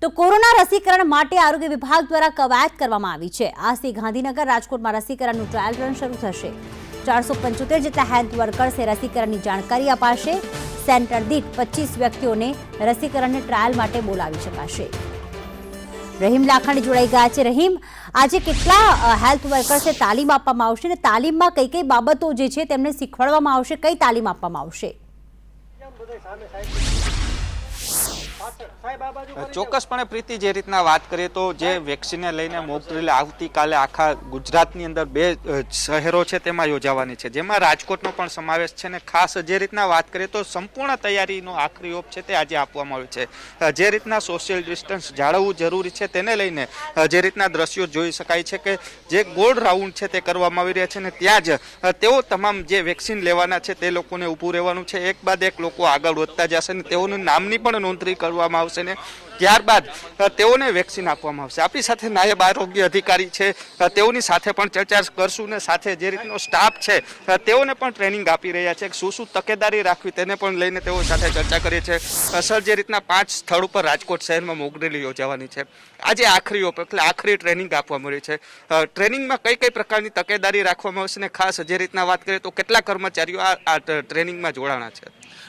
તો કોરોના રસીકરણ માટે આરોગ્ય વિભાગ દ્વારા કવાયત કરવામાં આવી છે। આજથી ગાંધીનગર રાજકોટમાં રસીકરણનું ટ્રાયલ રન શરૂ થશે। 475 જેટલા હેલ્થ વર્કર્સે રસીકરણની જાણકારી અપાશે। સેન્ટર દીઠ 25 વ્યક્તિઓને રસીકરણને ટ્રાયલ માટે બોલાવી શકાશે। રહીમ લાખણી જોડાઈ ગયા છે। રહીમ, આજે કેટલા હેલ્થ વર્કર્સે તાલીમ આપવામાં આવશે અને તાલીમમાં કઈ કઈ બાબતો જે છે તેમને શીખવાડવામાં આવશે, કઈ તાલીમ આપવામાં આવશે? ચોક્કસપણે પ્રીતિ, જે રીતના વાત કરીએ તો જે વેક્સિનને લઈને મોક ડ્રીલ આવતીકાલે આખા ગુજરાતની અંદર 2 શહેરો છે તેમાં યોજાવાની છે, જેમાં રાજકોટનો પણ સમાવેશ છે। ને ખાસ જે રીતના વાત કરીએ તો સંપૂર્ણ તૈયારીનો આખરી ઓપ છે તે આજે આપવામાં આવ્યો છે। જે રીતના સોશિયલ ડિસ્ટન્સ જાળવવું જરૂરી છે તેને લઈને જે રીતના દ્રશ્યો જોઈ શકાય છે કે જે ગોળ રાઉન્ડ છે તે કરવામાં આવી રહ્યા છે ને ત્યાં જ તેઓ તમામ જે વેક્સિન લેવાના છે તે લોકોને ઊભું રહેવાનું છે। એક બાદ એક લોકો આગળ વધતા જશે ને તેઓનું નામની પણ નોંધણી કરવામાં આવશે ને ત્યારબાદ તેઓને વેક્સિન આપવામાં આવશે। આપણી સાથે નાયબ આરોગ્ય અધિકારી છે, તેઓની સાથે પણ ચર્ચા કરશું ને સાથે જે રીતનો સ્ટાફ છે તેઓને પણ ટ્રેનિંગ આપી રહ્યા છે, શું શું તકેદારી રાખવી તેને પણ લઈને તેઓ સાથે ચર્ચા કરીએ છીએ। સર, જે રીતના 5 સ્થળ ઉપર રાજકોટ શહેરમાં મોક ડ્રીલ યોજાવાની છે, આજે આખરી ઓપ એટલે આખરી ટ્રેનિંગ આપવા મળી છે, ટ્રેનિંગમાં કઈ કઈ પ્રકારની તકેદારી રાખવામાં આવશે ને ખાસ જે રીતના વાત કરીએ તો કેટલા કર્મચારીઓ આ ટ્રેનિંગમાં જોડાણા છે?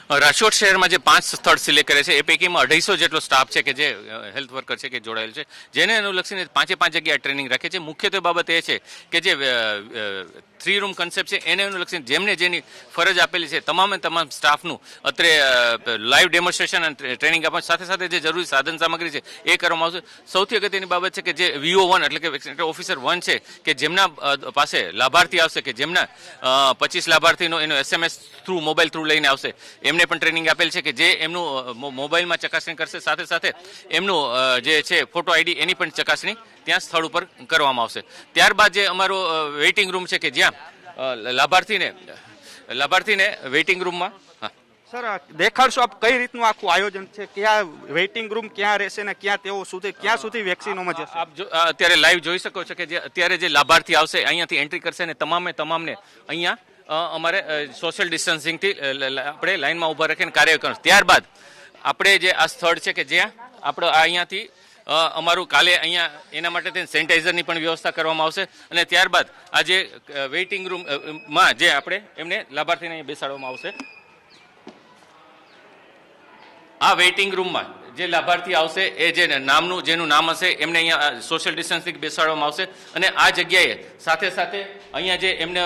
રાજકોટ શહેરમાં જે 5 સ્થળ સિલેક્ટ કરે છે એ પૈકીમાં 250 જેટલો સ્ટાફ છે કે જે હેલ્થ વર્કર છે કે જોડાયેલ છે, જેને અનુલક્ષીને 5 જગ્યાએ ટ્રેનિંગ રાખે છે। મુખ્યત્વે બાબત એ છે કે જે 3 રૂમ કન્સેપ્ટ છે એને અનુલક્ષીને જેમને જેની ફરજ આપેલી છે તમામ સ્ટાફનું અત્રે લાઈવ ડેમોન્સ્ટ્રેશન અને ટ્રેનિંગ આપવા સાથે સાથે જે જરૂરી સાધન સામગ્રી છે એ કરવામાં આવશે। સૌથી અગત્યની બાબત છે કે જે VO1 એટલે કે વેક્સિનેટર ઓફિસર 1 છે કે જેમના પાસે લાભાર્થી આવશે કે જેમના 25 લાભાર્થીનો એનો SMS થ્રુ મોબાઈલ થ્રુ લઈને આવશે, એમને પણ ટ્રેનિંગ આપેલ છે કે જે એમનું મોબાઈલમાં ચકાસણી કરશે, સાથે સાથે એમનું જે છે ફોટો ID એની પણ ચકાસણી ત્યાં સ્થળ ઉપર કરવામાં આવશે। ત્યારબાદ જે અમારો વેઇટિંગ રૂમ છે કે જ્યાં લાભાર્થીને વેઇટિંગ રૂમમાં સર દેખાડશો આપ કઈ રીતનું આખું આયોજન છે, ક્યાં વેઇટિંગ રૂમ ક્યાં રહેશે ને ક્યાં સુધી વેક્સિનોમાં જશે? આપ અત્યારે લાઈવ જોઈ શકો છો કે જે અત્યારે જે લાભાર્થી આવશે અહીંયાથી એન્ટ્રી કરશે ને તમામને અહીંયા અમારે સોશિયલ ડિસ્ટન્સિંગથી આપણે લાઇનમાં ઊભા રાખીને કાર્ય કરશું। ત્યારબાદ આપણે જે આ સ્થળ છે કે જ્યાં આપણે અહીંયાથી અમારું કાલે અહીંયા એના માટે સેનિટાઈઝરની પણ વ્યવસ્થા કરવામાં આવશે અને ત્યારબાદ આ જે વેઇટિંગ રૂમમાં જે આપણે એમને લાભાર્થીને અહીંયા બેસાડવામાં આવશે। આ વેઇટિંગ રૂમમાં જે લાભાર્થી આવશે એ જેનું નામ હશે એમને અહીંયા સોશિયલ ડિસ્ટન્સિંગ બેસાડવામાં આવશે અને આ જગ્યાએ સાથે સાથે અહીંયા જે એમને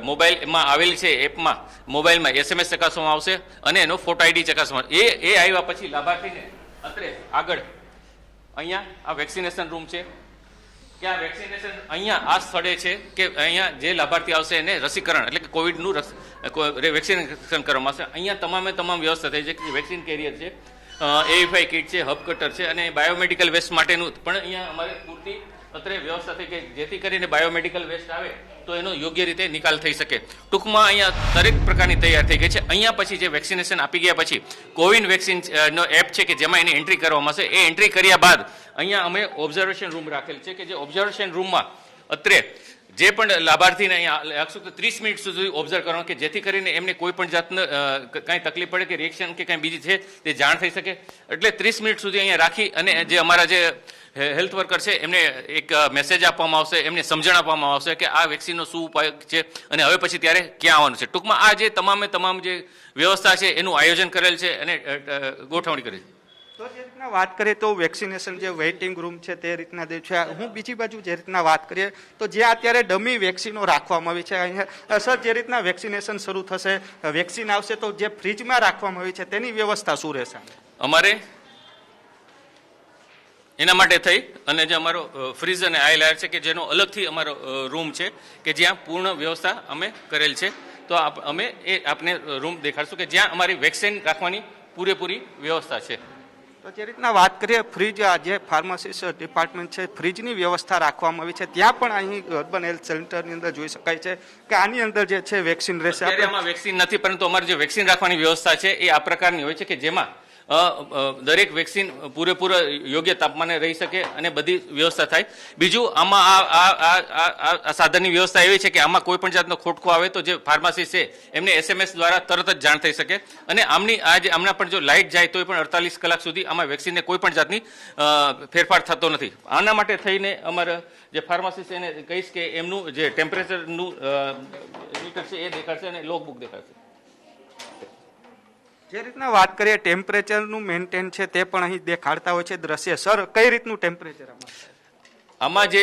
મોબાઈલમાં આવેલી છે એપમાં મોબાઈલમાં SMS ચકાસવામાં આવશે અને એનો ફોટો ID ચકાસવામાં એ આવ્યા પછી લાભાર્થીને અત્રે આગળ અહીંયા આ વેક્સિનેશન રૂમ છે કે આ વેક્સિનેશન અહીંયા આ સ્થળે છે કે અહીંયા જે લાભાર્થી આવશે એને રસીકરણ એટલે કે કોવિડનું વેક્સિનેશન કરવામાં આવશે। અહીંયા તમામ વ્યવસ્થા થઈ છે કે વેક્સિન કેરિયર છે, AFI કિટ છે, હબ કટર છે અને બાયોમેડિકલ વેસ્ટ માટેનું પણ અહીંયા અમારે પૂરતી અત્રે વ્યવસ્થા થઈ કે જેથી કરીને બાયોમેડિકલ વેસ્ટ આવે તો એનો યોગ્ય રીતે નિકાલ થઈ શકે। ટૂંકમાં અહીંયા દરેક પ્રકારની તૈયાર થઈ ગઈ છે। અહીંયા પછી જે વેક્સિનેશન આપી ગયા પછી કોવિન વેક્સિન નો એપ છે કે જેમાં એની એન્ટ્રી કરવામાં આવશે, એ એન્ટ્રી કર્યા બાદ અહીંયા અમે ઓબ્ઝર્વેશન રૂમ રાખેલ છે કે જે ઓબ્ઝર્વેશન રૂમમાં અત્રે જે પણ લાભાર્થીને અહીંયા 30 મિનિટ સુધી ઓબ્ઝર્વ કરવાનું કે જેથી કરીને એમને કોઈ પણ જાતનું કાંઈ તકલીફ પડે કે રિએક્શન કે કાંઈ બીજી છે તે જાણ થઈ શકે, એટલે 30 મિનિટ સુધી અહીંયા રાખી અને જે અમારા જે હેલ્થ વર્કર છે એમને એક મેસેજ આપવામાં આવશે, એમને સમજણ આપવામાં આવશે કે આ વેક્સિનનો શું ઉપાય છે અને હવે પછી ત્યારે ક્યાં આવવાનું છે। ટૂંકમાં આ જે તમામ જે વ્યવસ્થા છે એનું આયોજન કરેલ છે અને ગોઠવણી કરેલ છે। તો જે રીતના વાત કરીએ તો વેક્સિનેશન જે વેઇટિંગ રૂમ છે તે રીતના છે। હું બીજી બાજુ જે રીતના વાત કરીએ તો જે અત્યારે ડમી વેક્સિનો રાખવામાં આવી છે અહીંયા સર, જે રીતના વેક્સિનેશન શરૂ થશે, વેક્સિન આવશે તો જે ફ્રીજમાં રાખવામાં આવી છે તેની વ્યવસ્થા શું રહેશે? અમારે એના માટે થઈ અને જે અમારો ફ્રીઝ અને આઈલાયર છે કે જેનો અલગથી અમારો રૂમ છે કે જ્યાં પૂર્ણ વ્યવસ્થા અમે કરેલ છે। તો અમે એ આપને રૂમ દેખાડશું કે જ્યાં અમારી વેક્સિન રાખવાની પૂરેપૂરી વ્યવસ્થા છે। તો જે રીતના વાત કરીએ ફ્રીજ, જે ફાર્માસિસ્ટ ડિપાર્ટમેન્ટ છે ફ્રીજની વ્યવસ્થા રાખવામાં આવી છે, ત્યાં પણ અહીં અર્બન હેલ્થ સેન્ટરની અંદર જોઈ શકાય છે કે આની અંદર જે છે વેક્સિન રહેશે। આમાં વેક્સિન નથી પરંતુ અમારી જે વેક્સિન રાખવાની વ્યવસ્થા છે એ આ પ્રકારની હોય છે કે જેમાં દરેક વેક્સિન પૂરેપૂરા યોગ્ય તાપમાને રહી શકે અને બધી વ્યવસ્થા થાય. બીજું આમાં આ સાધનની વ્યવસ્થા એવી છે કે આમાં કોઈ પણ જાતનો ખોટકો આવે તો જે ફાર્માસી છે એમને SMS દ્વારા તરત જ જાણ થઈ શકે અને આમના પણ જો લાઇટ જાય તો પણ 48 કલાક સુધી આમાં વેક્સિનને કોઈ પણ જાતની ફેરફાર થતો નથી. આના માટે થઈને અમારા જે ફાર્માસી છે એને કહીશ કે એમનું જે ટેમ્પરેચરનું મીટર છે એ દેખાડશે અને લોગબુક દેખાડશે. જે રીતના વાત કરીએ ટેમ્પરેચરનું મેન્ટેન છે તે પણ અહીં દેખાડતા હોય છે દ્રશ્ય. સર, કઈ રીતનું ટેમ્પરેચર આમાં જે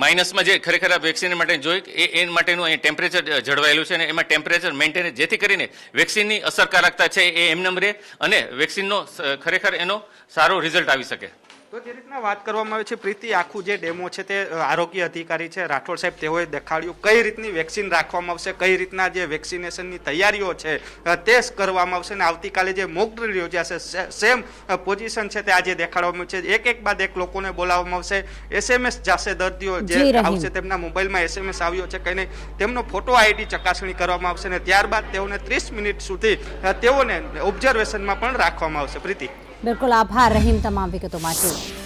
માઇનસમાં જે ખરેખર વેક્સિન માટે જોઈ એ માટેનું અહીં ટેમ્પરેચર જળવાયેલું છે અને એમાં ટેમ્પરેચર મેન્ટેન જેથી કરીને વેક્સિનની અસરકારકતા છે એ એમનેમ રહે અને વેક્સિનનો ખરેખર એનો સારો રિઝલ્ટ આવી શકે. તો જે રીતના વાત કરવામાં આવે છે પ્રીતિ, આખું જે ડેમો છે તે આરોગ્ય અધિકારી છે રાઠોડ સાહેબ તેઓએ દેખાડ્યું કઈ રીતની વેક્સિન રાખવામાં આવશે, કઈ રીતના જે વેક્સિનેશનની તૈયારીઓ છે તે કરવામાં આવશે અને આવતીકાલે જે મોક ડ્રીલ યોજાશે સેમ પોઝિશન છે તે આજે દેખાડવામાં છે. એક બાદ એક લોકોને બોલાવવામાં આવશે. SMS જશે, દર્દીઓ જે આવશે તેમના મોબાઈલમાં SMS આવ્યો છે કે નહીં તેમનો ફોટો ID ચકાસણી કરવામાં આવશે અને ત્યારબાદ તેઓને 30 મિનિટ સુધી તેઓને ઓબ્ઝર્વેશનમાં પણ રાખવામાં આવશે. પ્રીતિ, બિલકુલ આભાર રહીમ તમામ વિગતો માટે.